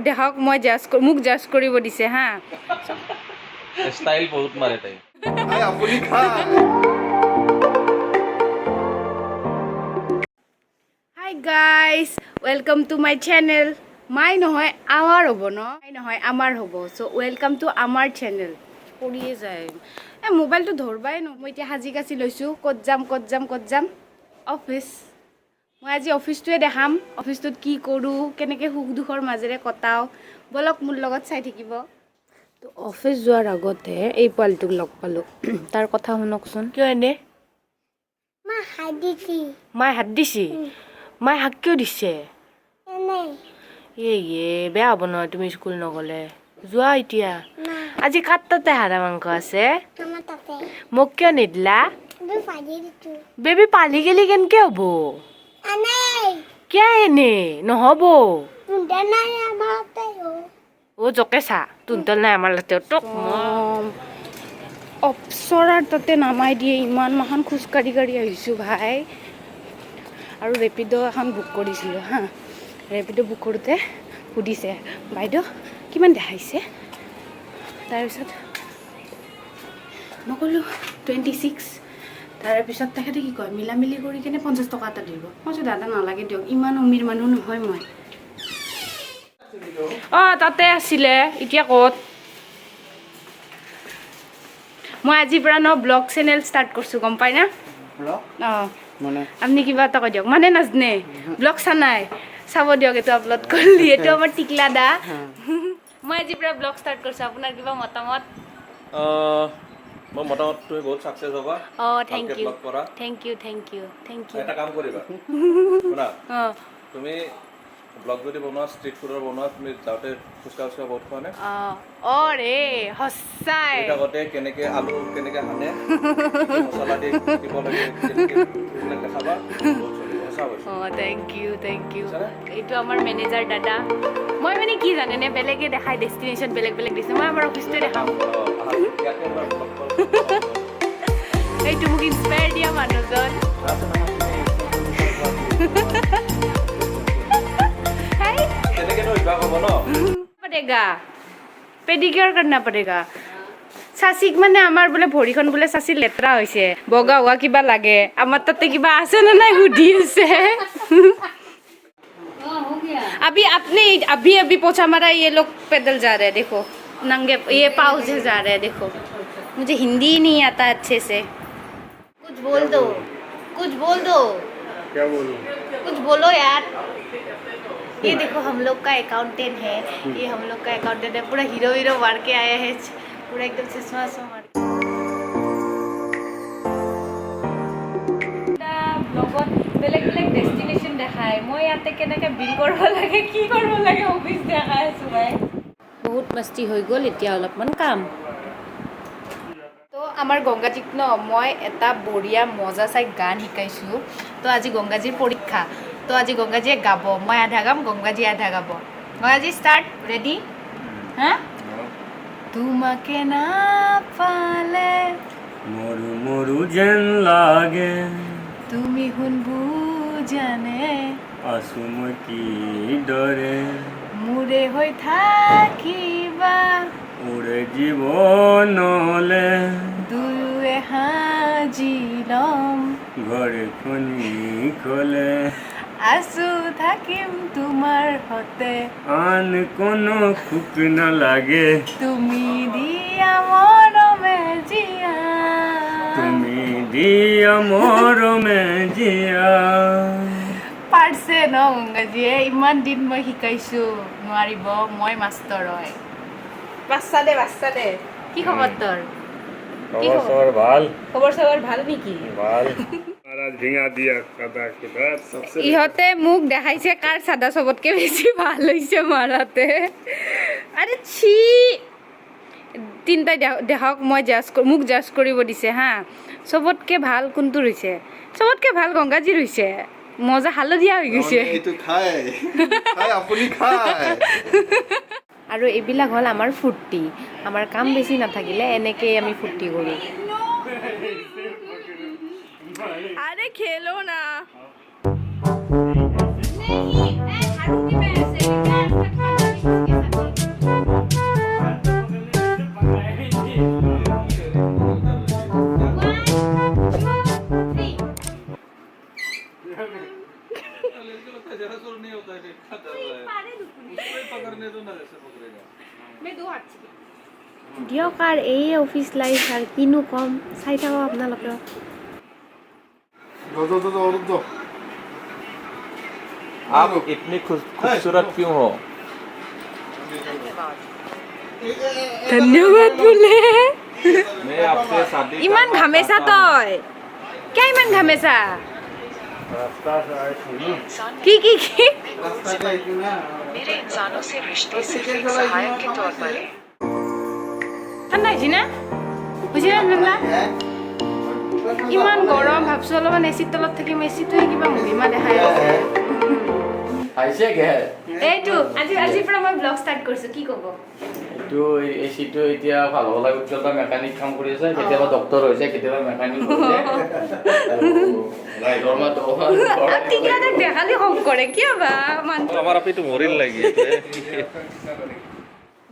দেখাওক মই মোক জাজ কৰিব দিছে হা স্টাইল বহুত মাৰে তাই আপুনি খা hi guys welcome to my channel my নহয় আমাৰ হ'ব ন মাই নহয় আমাৰ হ'ব চ' ৱেলকাম টু আমাৰ চেনেল কৰিয়ে যায় মোবাইলটো ধৰবাই ন মই এতিয়া সাজি কাচি লৈছোঁ ক'ত যাম অফিচ মই আজি অফিচটোৱে দেখাম অফিচটোত কি কৰোঁ কেনেকৈ সুখ দুখৰ মাজেৰে কটাওঁ বলক মোৰ লগত চাই থাকিব তো অফিচ যোৱাৰ আগতে এই পোৱালিটোক লগ পালোঁ তাৰ কথা শুনকচোন কিয় এনে মায়ে হাত দিছি মায়ে হাক কিয় দিছে বেয়া হ'ব নহয় তুমি স্কুল নগ'লে যোৱা এতিয়া আজি কাৰ তাতে হাঁহ মাংস আছে মোক কিয় নিদিলা বেবী পালি গেলি কেনেকৈ হ'ব কিয় এনে নহ'ব জকে চা তুনতল নাই আমাৰ লাতে তোক অপচৰাৰ তাতে নামাই দিয়ে ইমান মাখন খোজকাঢ়ি আহিছোঁ ভাই আৰু ৰেপিড' এখন বুক কৰিছিলোঁ হা ৰেপিড' বুক কৰোঁতে সুধিছে বাইদেউ কিমান দেখাইছে তাৰপিছত মই ক'লোঁ 26 তাৰপিছত তেখেতে কি কয় মিলামিলি কৰি কিনে 50 টকা এটা দিব মই কৈছোঁ দাদা নালাগে দিয়ক ইমান অমিৰ মানুহ নহয় মই তাতে আছিলে এতিয়া ক'ত মই আজিৰ পৰা ব্লগ চেনেল ষ্টাৰ্ট কৰিছোঁ গম পাই না আপুনি কিবা এটা কৈ দিয়ক মানে নাজানে ব্লগ চা নাই চাব দিয়ক এইটো আপলোড কৰিলি এইটো আমাৰ টিকলা দা মই আজিৰ পৰা ব্লগ ষ্টাৰ্ট কৰিছোঁ আপোনাৰ কিবা মতামত মোৰ মতামত তুমি বহুত সাকসেস হ'বা থেংক ইউ এটা কাম কৰিবা শুনা তুমি ব্লগ যদি বনোৱা ষ্ট্ৰীট ফুডৰ বনোৱা তুমি যাওঁতে ফুচকা বহুত খোৱা নে ৰে সঁচাই আগতে কেনেকে আলু কেনেকে সানে মছলা দি দিব লাগে কেনেকে খাবা থেংক ইউ এইটো আমাৰ মেনেজাৰ দাদা মই মানে কি জানেনে বেলেগে দেখাই ডেষ্টিনেশ্যন বেলেগ দিছে মই আমাৰ অফিচটোৱে দেখাম এইটো মোক ইনস্পায়াৰ দিয়া মানুহজন পেডিকিয়ৰ करना पड़ेगा চাচিক মানে আমাৰ বোলে ভৰিখন বোলে চাচি লেতেৰা হৈছে বগা হোৱা কিবা লাগে আমাৰ তাতে কিবা আছে নে নাই সুধি আছে अभी पोछा मारा ये लोग पैदल जा रहे हैं देखो नंगे ये पाँव से जा रहे हैं देखो मुझे हिंदी ही नहीं आता अच्छे से कुछ बोल दो क्या बोलूं कुछ बोलो यार ये देखो हम लोग का अकाउंटेंट है ये हम लोग का अकाउंटेंट है पूरा हीरो मार के आया है पूरा एकदम चश्मा मार ब्लॉगत बेलेग डेस्टिनेशन देखाय मैं याते केनेके बिल करब लागे की करब लागे ऑफिस देखाय आছো भाई बहुत मस्ती হৈ গ'ল এতিয়া অলপমান কাম তো আমাৰ গংগাজীক মই এটা বঢ়িয়া মজা চাই গান শিকাইছোঁ তো আজি গংগাজীৰ পৰীক্ষা তো আজি গংগাজীয়ে গাব মই আধা গাম গংগাজী আধা গাব গংগাজী ষ্টাৰ্ট ৰেডি হা তোমাকে না পালে মৰু মৰু যেন লাগে তুমি শুনবু জানে আসুম কি ডৰে মোৰে হৈ থাকিবা ওৰে জীবনলে দুয়োৱে সাজি ল'ম ঘৰে খনি খোলে আছো থাকিম তোমাৰ হতে আন কোনো খুক না লাগে তুমি দিয়া মৰমে জিয়া তুমি দিয়া মৰমে জিয়া পাৰছে ন গংগাজীয়ে ইমান দিন মই শিকাইছোঁ নোৱাৰিব মই মাষ্টৰ হয় বাচ্চা দে কি খবৰ তোৰ খবৰ ভাল খবৰ চবৰ ভাল নেকি ভাল महाराज भिंगा दिया कदा किधर सबसे ইহঁতে মোক দেখাইছে কাৰ চাদা চবতকে বেছি ভাল হৈছে মাৰাতে আৰে ছি তিনটা দেখাওক মই মোক জাজ কৰিব দিছে হা চবতকে ভাল কোনটো হৈছে চবতকে ভাল গংগাজীৰ হৈছে মজা হালধীয়া হৈ গৈছে এইটো খাই আপুনি খাই আৰু এইবিলাক হ'ল আমাৰ ফূৰ্তি আমাৰ কাম বেছি নাথাকিলে এনেকেই আমি ফূৰ্তি কৰোঁ আৰে খেলো না नहीं দিয়ক আৰু এই অফিচ লাইফ আৰু কিনো কম চাই থাকক আপোনালোকে आप इतनी खूबसूरत क्यों हो ধন্যবাদ বোলে मैं आपसे शादी ইমান करना ঘামেছা चाहता हूं। তই কিয় ইমান ঘামেছা रास्ता से आए थे ना কি मेरे इंसानों से रिश्ते सिर्फ एक सहायक के तौर पर है ঠাণ্ডা হৈছে না হৈছে না ঠাণ্ডা ইমান গৰম ভাবছো অলপমান এচিৰ তলত থাকিম এচিটোৱে কিবা মহিমা দেখাই আছে আহিছে গে এইটো আজিৰ পৰা মই ব্লগ ষ্টাৰ্ট কৰিছো কি ক'ব এইটো এচিটো এতিয়া ভাল হ'ব লাগে উজ্জ্বলতা মেকানিক কাম কৰি আছে কেতিয়াবা ডক্তৰ হৈছে কেতিয়াবা মেকানিক হৈছে লাইটৰ মাত ঠিকাদাৰ দেখালি খং কৰে কিয় বা আমাৰ আপনি তো মৰিল লাগি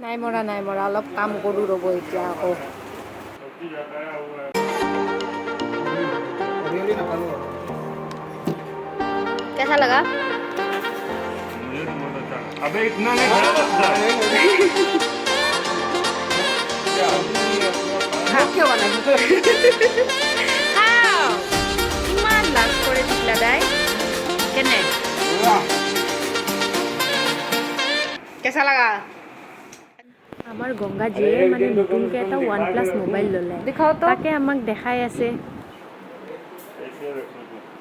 নাই মৰা অলপ কাম কৰোঁ ৰ'ব এতিয়া আকৌ কেঁচা লগা मुझे तो बहुत अच्छा अबे इतना नहीं खा सकता কিয় বনাইছো ইমান লাজ কৰে দিলা দাই কেনে কেঁচা লগা আমাৰ গংগাজীয়ে মানে নতুনকৈ এটা OnePlus মোবাইল ল'লে তাকে আমাক দেখাই আছে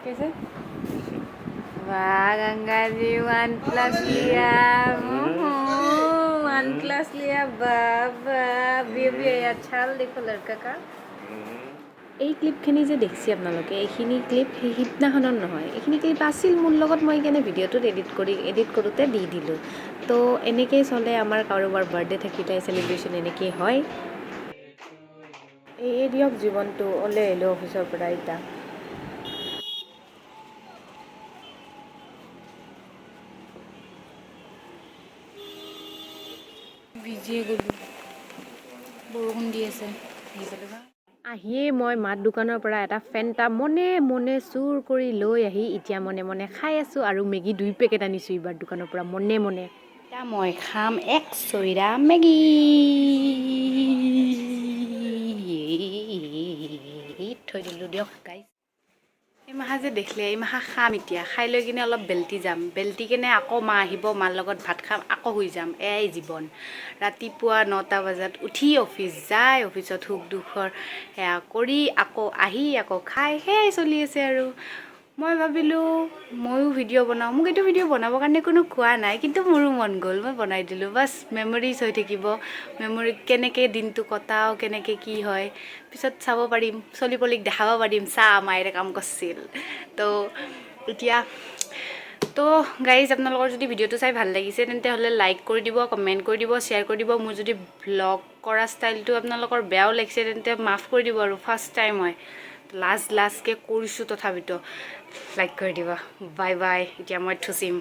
कैसे वाह गंगा जी OnePlus लिया OnePlus लिया बाबा बेबी अच्छा देखो लड़का का এই ক্লিপখিনি যে দেখছি আপোনালোকে এইখিনি ক্লিপ সেই সিদিনাখনৰ নহয় এইখিনি ক্লিপ আছিল মোৰ লগত মই কেনে ভিডিঅ'টোত এডিট কৰোঁতে দি দিলোঁ তো এনেকেই চলে আমাৰ কাৰোবাৰ বাৰ্থডে থাকিলে চেলিব্ৰেশ্যন এনেকেই হয় এই দিয়ক জীৱনটো ওলাই আহিলোঁ অফিচৰ পৰা এতিয়া ভিজিয়ে গ'লোঁ বৰষুণ দি আছে আহিয়ে মই মাত দোকানৰ পৰা এটা ফেণ্টা মনে মনে চুৰ কৰি লৈ আহি এতিয়া মনে মনে খাই আছোঁ আৰু মেগী 2 পেকেট আনিছোঁ এইবাৰ দোকানৰ পৰা মনে মনে এতিয়া মই খাম এক চৈৰা মেগী থৈ দিলোঁ দিয়ক গাইছ এই মাহা যে দেখিলে এই মাহা খাম এতিয়া খাই লৈ কিনে অলপ বেলটি যাম বেলটি কিনে আকৌ মা আহিব মাৰ লগত ভাত খাম আকৌ শুই যাম এয়াই জীৱন ৰাতিপুৱা 9টা বজাত উঠি অফিচ যায় অফিচত সুখ দুখৰ সেয়া কৰি আকৌ আহি আকৌ খাই সেয়াই চলি আছে আৰু মই ভাবিলোঁ ময়ো ভিডিঅ' বনাওঁ মোক এইটো ভিডিঅ' বনাবৰ কাৰণে কোনো কোৱা নাই কিন্তু মোৰো মন গ'ল মই বনাই দিলোঁ বাছ মেমৰিজ হৈ থাকিব মেমৰি কেনেকৈ দিনটো কটাওঁ কেনেকৈ কি হয় পিছত চাব পাৰিম চলি পলিক দেখাব পাৰিম চা মায়েৰে কাম কৰিছিল তো এতিয়া তো গাইজ আপোনালোকৰ যদি ভিডিঅ'টো চাই ভাল লাগিছে তেন্তে হ'লে লাইক কৰি দিব কমেণ্ট কৰি দিব শ্বেয়াৰ কৰি দিব মোৰ যদি ব্লগ কৰা ষ্টাইলটো আপোনালোকৰ বেয়াও লাগিছে তেন্তে মাফ কৰি দিব আৰু ফাৰ্ষ্ট টাইম হয় লাজকৈ কৰিছোঁ তথাপিতো লাইক কৰি দিব বাই বাই এতিয়া মই থুচিম